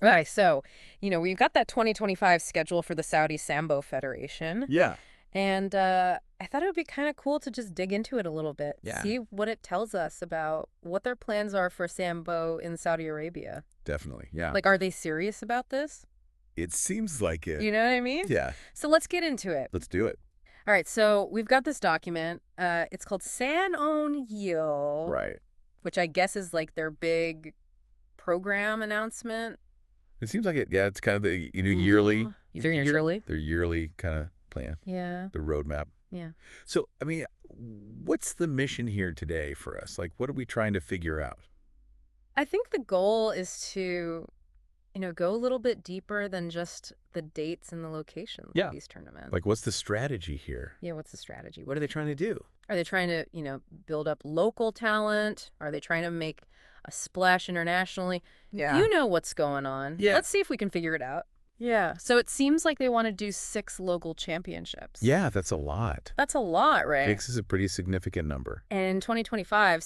Right. So, we've got that 2025 schedule for the Saudi Sambo Federation. Yeah. And I thought it would be kind of cool to just dig into it a little bit. Yeah. See what it tells us about what their plans are for Sambo in Saudi Arabia. Definitely. Yeah. Like, are they serious about this? It seems like it. You know what I mean? Yeah. So let's get into it. Let's do it. All right. So we've got this document. It's called San On Yil. Right. Which I guess is like their big program announcement. It seems like it. Yeah. It's kind of the, yearly. Their yearly kind of plan. Yeah. The roadmap. Yeah. So, I mean, what's the mission here today for us? Like, what are we trying to figure out? I think the goal is to, go a little bit deeper than just the dates and the locations of these tournaments. Like, what's the strategy here? Yeah, what's the strategy? What are they trying to do? Are they trying to, build up local talent? Are they trying to make a splash internationally? Yeah. You know what's going on. Yeah. Let's see if we can figure it out. Yeah. So it seems like they want to do 6 local championships. Yeah, that's a lot. That's a lot, right? 6 is a pretty significant number. And in 2025,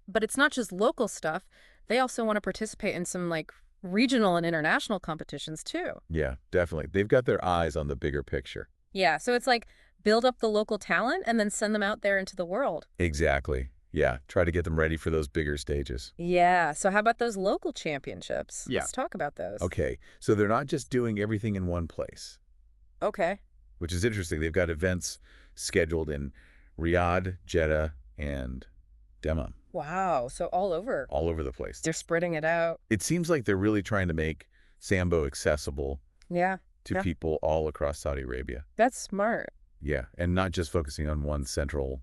but it's not just local stuff. They also want to participate in some like regional and international competitions too. Yeah, definitely. They've got their eyes on the bigger picture. Yeah. So it's like build up the local talent and then send them out there into the world. Exactly. Yeah. Try to get them ready for those bigger stages. Yeah. So how about those local championships? Yeah. Let's talk about those. Okay. So they're not just doing everything in one place. Okay. Which is interesting. They've got events scheduled in Riyadh, Jeddah, and Dammam. Wow. So all over. All over the place. They're spreading it out. It seems like they're really trying to make Sambo accessible to people all across Saudi Arabia. That's smart. Yeah. And not just focusing on one central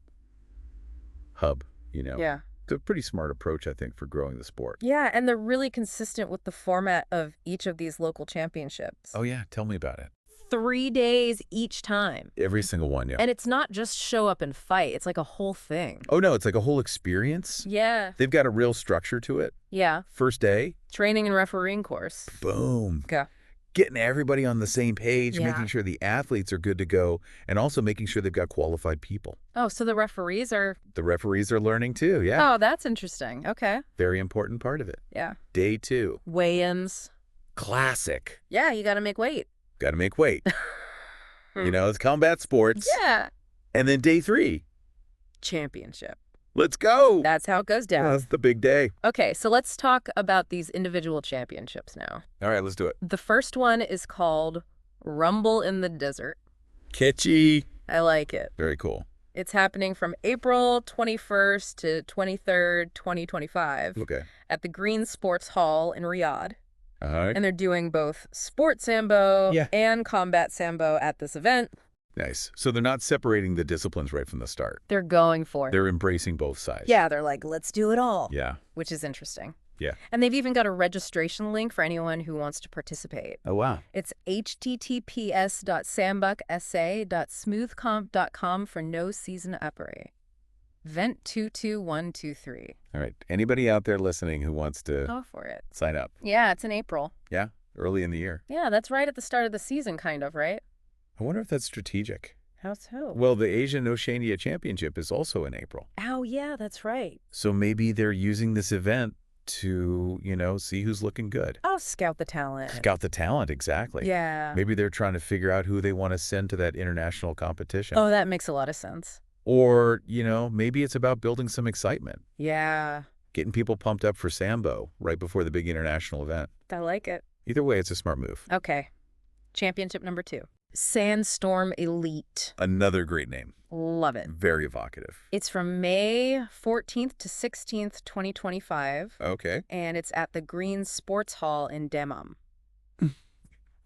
hub, Yeah. It's a pretty smart approach, I think, for growing the sport. Yeah. And they're really consistent with the format of each of these local championships. Oh, yeah. Tell me about it. 3 days each time. Every single one, yeah. And it's not just show up and fight. It's like a whole thing. Oh, no. It's like a whole experience. Yeah. They've got a real structure to it. Yeah. First day. Training and refereeing course. Boom. Yeah. Getting everybody on the same page, Yeah. making sure the athletes are good to go, and also making sure they've got qualified people. Oh, so the referees are... The referees are learning too, yeah. Oh, that's interesting. Okay. Very important part of it. Yeah. Day 2. Weigh-ins. Classic. Yeah, you got to make weight. Got to make weight. It's combat sports. Yeah. And then day 3. Championship. Let's go. That's how it goes down. That's the big day. Okay, so let's talk about these individual championships now. All right, let's do it. The first one is called Rumble in the Desert. Catchy. I like it. Very cool. It's happening from April 21st to 23rd, 2025 Okay. at the Green Sports Hall in Riyadh. All right. And they're doing both sport sambo and combat sambo at this event. Nice. So they're not separating the disciplines right from the start. They're going for it. They're embracing both sides. Yeah, they're like, let's do it all. Yeah. Which is interesting. Yeah. And they've even got a registration link for anyone who wants to participate. Oh, wow. It's https://sambuksa.smoothcomp.com for no season appareil. Vent 22123. All right. Anybody out there listening who wants to Go for it. sign up? Yeah, it's in April. Yeah. Early in the year. Yeah, that's right at the start of the season, kind of, right? I wonder if that's strategic. How so? Well, the Asian Oceania Championship is also in April. Oh, yeah, that's right. So maybe they're using this event to, see who's looking good. Oh, scout the talent. Scout the talent, exactly. Yeah. Maybe they're trying to figure out who they want to send to that international competition. Oh, that makes a lot of sense. Or, maybe it's about building some excitement. Yeah. Getting people pumped up for Sambo right before the big international event. I like it. Either way, it's a smart move. Okay. Championship number 2. Sandstorm Elite. Another great name. Love it. Very evocative. It's from May 14th to 16th, 2025. Okay. And it's at the Green Sports Hall in Dammam.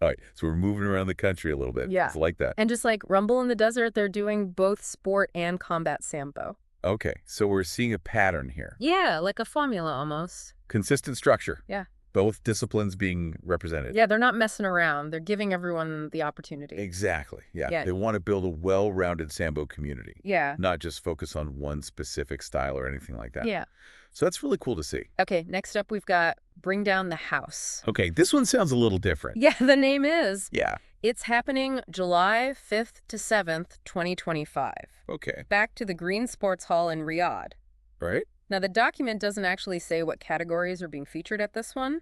All right. So we're moving around the country a little bit. Yeah. It's like that. And just like Rumble in the Desert, they're doing both sport and combat sambo. Okay. So we're seeing a pattern here. Yeah, like a formula almost. Consistent structure. Yeah. Both disciplines being represented. Yeah, they're not messing around. They're giving everyone the opportunity. Exactly. Yeah. Yeah. They want to build a well-rounded Sambo community. Yeah. Not just focus on one specific style or anything like that. Yeah. So that's really cool to see. Okay, next up we've got Bring Down the House. Okay, this one sounds a little different. Yeah, the name is. Yeah. It's happening July 5th to 7th, 2025. Okay. Back to the Green Sports Hall in Riyadh. Right? Now, the document doesn't actually say what categories are being featured at this one,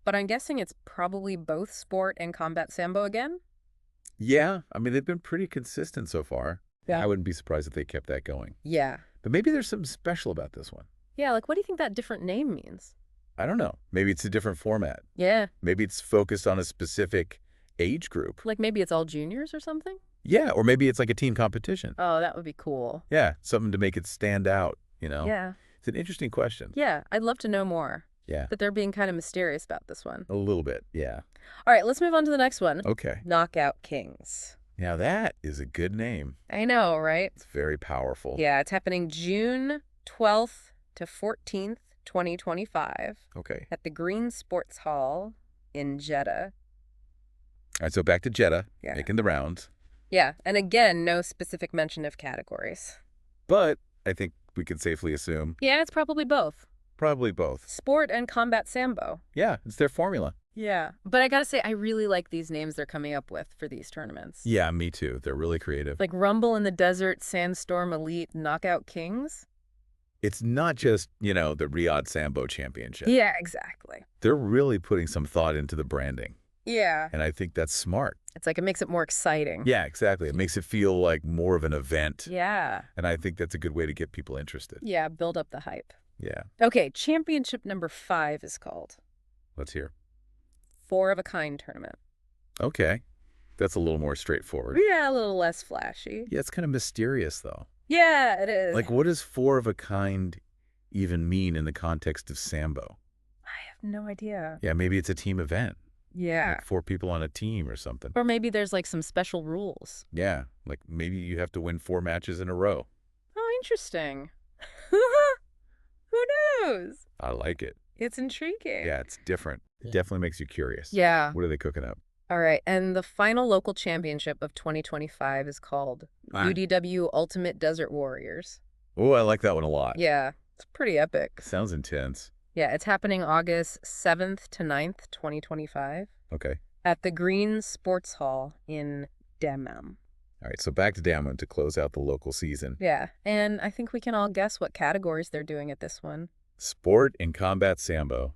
But I'm guessing it's probably both sport and combat sambo again? Yeah, I mean, they've been pretty consistent so far. Yeah. I wouldn't be surprised if they kept that going. Yeah. But maybe there's something special about this one. Yeah, like what do you think that different name means? I don't know. Maybe it's a different format. Yeah. Maybe it's focused on a specific age group. Like maybe it's all juniors or something? Yeah, or maybe it's like a team competition. Oh, that would be cool. Yeah, something to make it stand out, you know? Yeah. It's an interesting question. Yeah, I'd love to know more. Yeah. But they're being kind of mysterious about this one. A little bit, yeah. All right, let's move on to the next one. Okay. Knockout Kings. Now that is a good name. I know, right? It's very powerful. Yeah, it's happening June 12th to 14th, 2025. Okay. At the Green Sports Hall in Jeddah. All right, so back to Jeddah, Yeah. making the rounds. Yeah, and again, no specific mention of categories. But I think we can safely assume Yeah, it's probably both. probably both. Sport and combat sambo. Yeah, it's their formula. Yeah. But I gotta say, I really like these names they're coming up with for these tournaments. Yeah, me too. They're really creative. Like Rumble in the Desert, Sandstorm Elite, Knockout Kings. It's not just, the Riyadh Sambo Championship. Yeah, exactly. They're really putting some thought into the branding. Yeah. And I think that's smart. It's like it makes it more exciting. Yeah, exactly. It makes it feel like more of an event. Yeah. And I think that's a good way to get people interested. Yeah, build up the hype. Yeah. Okay, championship number 5 is called Let's hear. 4 of a Kind Tournament. Okay. That's a little more straightforward. Yeah, a little less flashy. Yeah, it's kind of mysterious, though. Yeah, it is. Like, what does 4 of a kind even mean in the context of Sambo? I have no idea. Yeah, maybe it's a team event. Yeah. Like 4 people on a team or something. Or maybe there's like some special rules. Yeah, like maybe you have to win 4 matches in a row. Oh, interesting. Who knows? I like it. It's intriguing. Yeah, it's different. It definitely makes you curious. Yeah. What are they cooking up? All right. And the final local championship of 2025 is called UDW Ultimate Desert Warriors. Oh, I like that one a lot. Yeah. It's pretty epic. Sounds intense. Yeah. It's happening August 7th to 9th, 2025. Okay. At the Green Sports Hall in Dammam. All right, so back to Dammam to close out the local season. Yeah. And I think we can all guess what categories they're doing at this one. Sport and combat sambo.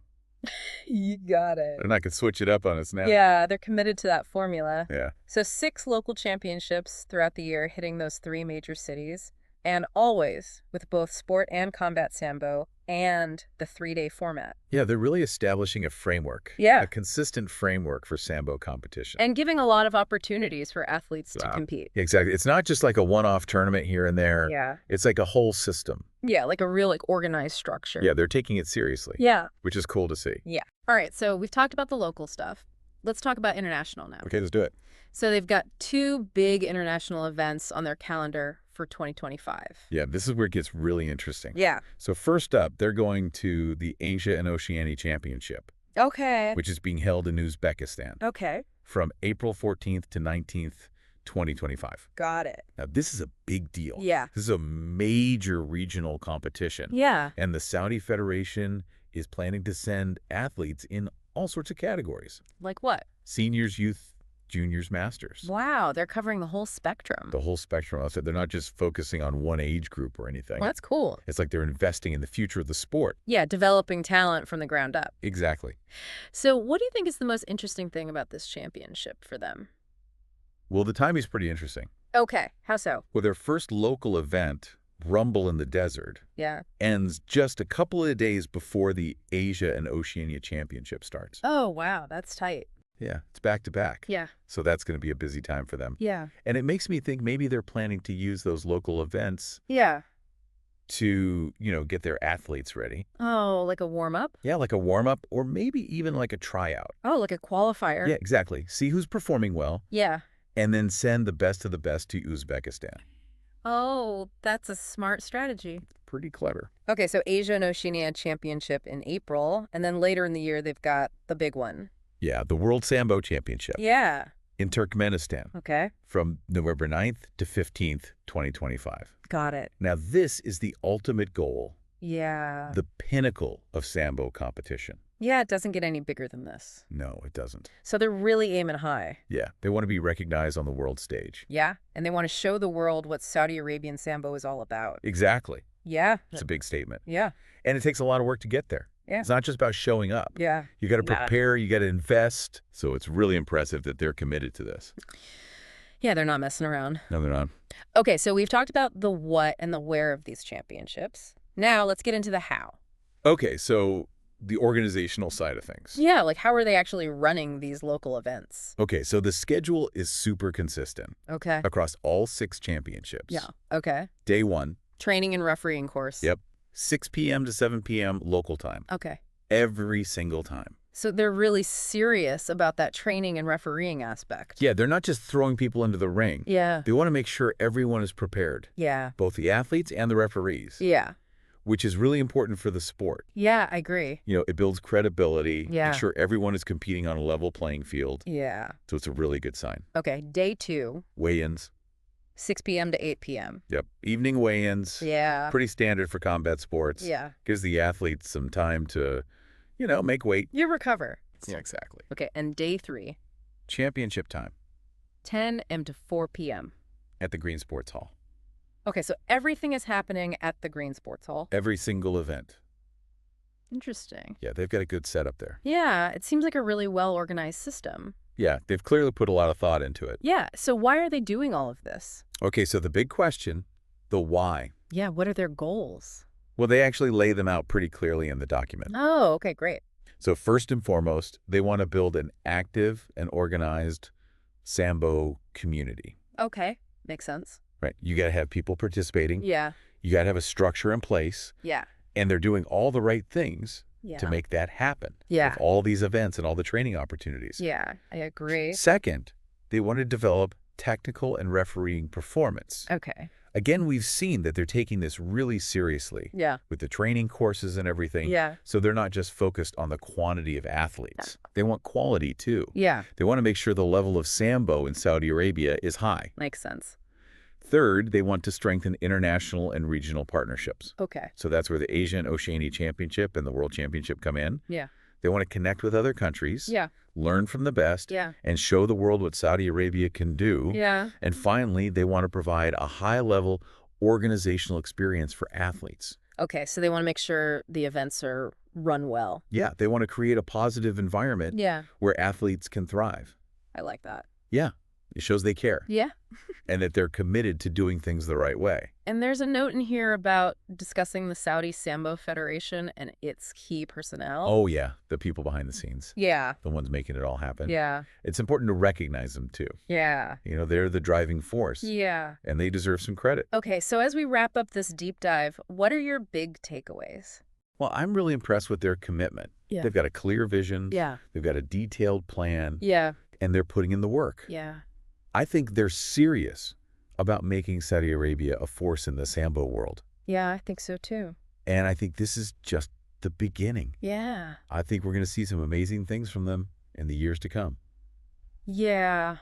You got it. And I could switch it up on us now. Yeah, they're committed to that formula. Yeah. So 6 local championships throughout the year hitting those 3 major cities, and always with both sport and combat sambo and the 3-day format. Yeah, they're really establishing a framework. Yeah. A consistent framework for sambo competition. And giving a lot of opportunities for athletes to compete. Yeah, exactly. It's not just like a one-off tournament here and there. Yeah. It's like a whole system. Yeah, like a real organized structure. Yeah, they're taking it seriously. Yeah. Which is cool to see. Yeah. All right, so we've talked about the local stuff. Let's talk about international now. Okay, let's do it. So they've got 2 big international events on their calendar for 2025. Yeah, this is where it gets really interesting. Yeah. So first up, they're going to the Asia and Oceania Championship. Okay. Which is being held in Uzbekistan. Okay. From April 14th to 19th, 2025. Got it. Now, this is a big deal. Yeah. This is a major regional competition. Yeah. And the Saudi Federation is planning to send athletes in all sorts of categories. Like what? Seniors, youth, juniors, masters. Wow, they're covering the whole spectrum. The whole spectrum. So they're not just focusing on one age group or anything. Well, that's cool. It's like they're investing in the future of the sport. Yeah, developing talent from the ground up. Exactly. So what do you think is the most interesting thing about this championship for them? Well, the timing's pretty interesting. Okay, how so? Well, their first local event, Rumble in the Desert, ends just a couple of days before the Asia and Oceania Championship starts. Oh, wow, that's tight. Yeah, it's back to back. Yeah. So that's going to be a busy time for them. Yeah. And it makes me think maybe they're planning to use those local events to, get their athletes ready. Oh, like a warm-up? Yeah, like a warm-up or maybe even like a tryout. Oh, like a qualifier. Yeah, exactly. See who's performing well. Yeah. And then send the best of the best to Uzbekistan. Oh, that's a smart strategy. Pretty clever. Okay, so Asia and Oceania Championship in April, and then later in the year they've got the big one. Yeah, the World Sambo Championship. Yeah. In Turkmenistan. Okay. From November 9th to 15th, 2025. Got it. Now, this is the ultimate goal. Yeah. The pinnacle of Sambo competition. Yeah, it doesn't get any bigger than this. No, it doesn't. So they're really aiming high. Yeah, they want to be recognized on the world stage. Yeah, and they want to show the world what Saudi Arabian Sambo is all about. Exactly. Yeah. It's a big statement. Yeah. And it takes a lot of work to get there. Yeah. It's not just about showing up. Yeah. You got to prepare, you got to invest. So it's really impressive that they're committed to this. Yeah, they're not messing around. No, they're not. Okay, so we've talked about the what and the where of these championships. Now let's get into the how. Okay, so the organizational side of things. Yeah, like how are they actually running these local events? Okay, so the schedule is super consistent. Okay. Across all 6 championships. Yeah, okay. Day 1. Training and refereeing course. Yep. 6 p.m. to 7 p.m. local time. Okay. Every single time. So they're really serious about that training and refereeing aspect. Yeah, they're not just throwing people into the ring. Yeah. They want to make sure everyone is prepared. Yeah. Both the athletes and the referees. Yeah. Which is really important for the sport. Yeah, I agree. You know, it builds credibility. Yeah. Make sure everyone is competing on a level playing field. Yeah. So it's a really good sign. Okay, day 2. Weigh-ins. 6 p.m. to 8 p.m. Yep. Evening weigh-ins. Yeah. Pretty standard for combat sports. Yeah. Gives the athletes some time to, you know, make weight. You recover. Yeah, exactly. Okay, and day 3. Championship time. 10 a.m. to 4 p.m. At the Green Sports Hall. Okay, so everything is happening at the Green Sports Hall. Every single event. Interesting. Yeah, they've got a good setup there. Yeah, it seems like a really well-organized system. Yeah, they've clearly put a lot of thought into it. Yeah, so why are they doing all of this? Okay, so the big question, the why. Yeah, what are their goals? Well, they actually lay them out pretty clearly in the document. Oh, okay, great. So first and foremost, they want to build an active and organized Sambo community. Okay, makes sense. Right. You got to have people participating. Yeah. You got to have a structure in place. Yeah. And they're doing all the right things Yeah. to make that happen. Yeah. With all these events and all the training opportunities. Yeah, I agree. Second, they want to develop technical and refereeing performance. Okay. Again, we've seen that they're taking this really seriously. Yeah. With the training courses and everything. Yeah. So they're not just focused on the quantity of athletes. They want quality too. Yeah. They want to make sure the level of Sambo in Saudi Arabia is high. Makes sense. Third, they want to strengthen international and regional partnerships. Okay. So that's where the Asia and Oceania Championship and the World Championship come in. Yeah. They want to connect with other countries. Yeah. Learn from the best. Yeah. And show the world what Saudi Arabia can do. Yeah. And finally, they want to provide a high-level organizational experience for athletes. Okay, so they want to make sure the events are run well. Yeah, they want to create a positive environment where athletes can thrive. I like that. Yeah, it shows they care. Yeah. And that they're committed to doing things the right way. And there's a note in here about discussing the Saudi Sambo Federation and its key personnel. Oh, yeah, the people behind the scenes. Yeah. The ones making it all happen. Yeah. It's important to recognize them, too. Yeah. You know, they're the driving force. Yeah. And they deserve some credit. Okay, so as we wrap up this deep dive, what are your big takeaways? Well, I'm really impressed with their commitment. Yeah. They've got a clear vision. Yeah. They've got a detailed plan. Yeah. And they're putting in the work. Yeah. I think they're serious about making Saudi Arabia a force in the Sambo world. Yeah, I think so too. And I think this is just the beginning. Yeah. I think we're going to see some amazing things from them in the years to come. Yeah,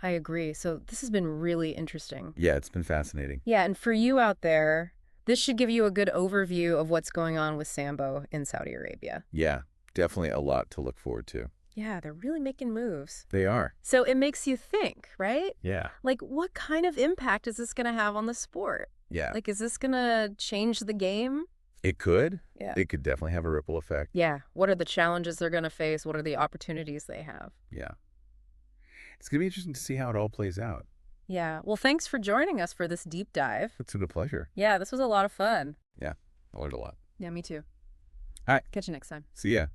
I agree. So this has been really interesting. Yeah, it's been fascinating. Yeah, and for you out there, this should give you a good overview of what's going on with Sambo in Saudi Arabia. Yeah, definitely a lot to look forward to. Yeah, they're really making moves. They are. So it makes you think, right? Yeah. Like, what kind of impact is this going to have on the sport? Yeah. Like, is this going to change the game? It could. Yeah. It could definitely have a ripple effect. Yeah. What are the challenges they're going to face? What are the opportunities they have? Yeah. It's going to be interesting to see how it all plays out. Yeah. Well, thanks for joining us for this deep dive. It's been a pleasure. Yeah, this was a lot of fun. Yeah, I learned a lot. Yeah, me too. All right. Catch you next time. See ya.